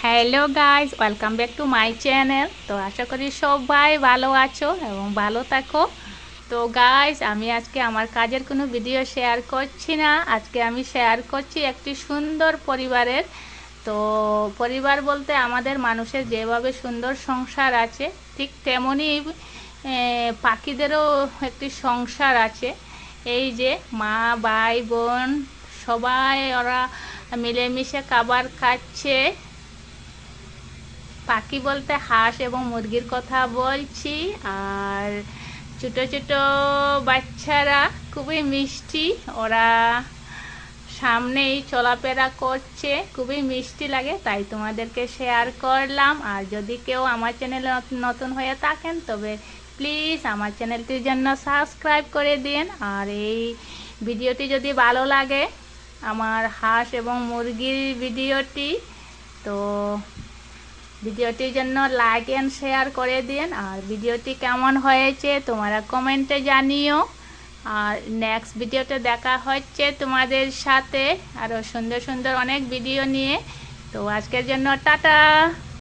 Hello guys, welcome back to my channel. তো আশা করি সবাই ভালো আছো এবং ভালো থাকো। তো গাইস, আমি আজকে আমার কাজের কোনো ভিডিও শেয়ার করছি না। আজকে আমি শেয়ার করছি একটি সুন্দর পরিবারের। তো পরিবার বলতে আমাদের মানুষের যেভাবে সুন্দর সংসার আছে, ঠিক তেমনই পাখিদেরও একটি সংসার আছে। এই যে মা, ভাই, বোন সবাই ওরা মিলেমিশে খাবার খাচ্ছে। পাখি বলতে হাঁস এবং মুরগির কথা বলছি। আর ছোট ছোট বাচ্চারা খুবই মিষ্টি, ওরা সামনেই চলাফেরা করছে, খুবই মিষ্টি লাগে, তাই তোমাদেরকে শেয়ার করলাম। আর যদি কেউ আমার চ্যানেলে নতুন হয়ে থাকেন তবে প্লিজ আমার চ্যানেলটির জন্য সাবস্ক্রাইব করে দিন। আর এই ভিডিওটি যদি ভালো লাগে, আমার হাঁস এবং মুরগির ভিডিওটি, তো ভিডিওটির জন্য লাইক অ্যান্ড শেয়ার করে দিন। আর ভিডিওটি কেমন হয়েছে তোমরা কমেন্টে জানিও। আর নেক্সট ভিডিওতে দেখা হচ্ছে তোমাদের সাথে আরও সুন্দর সুন্দর অনেক ভিডিও নিয়ে। তো আজকের জন্য টাটা।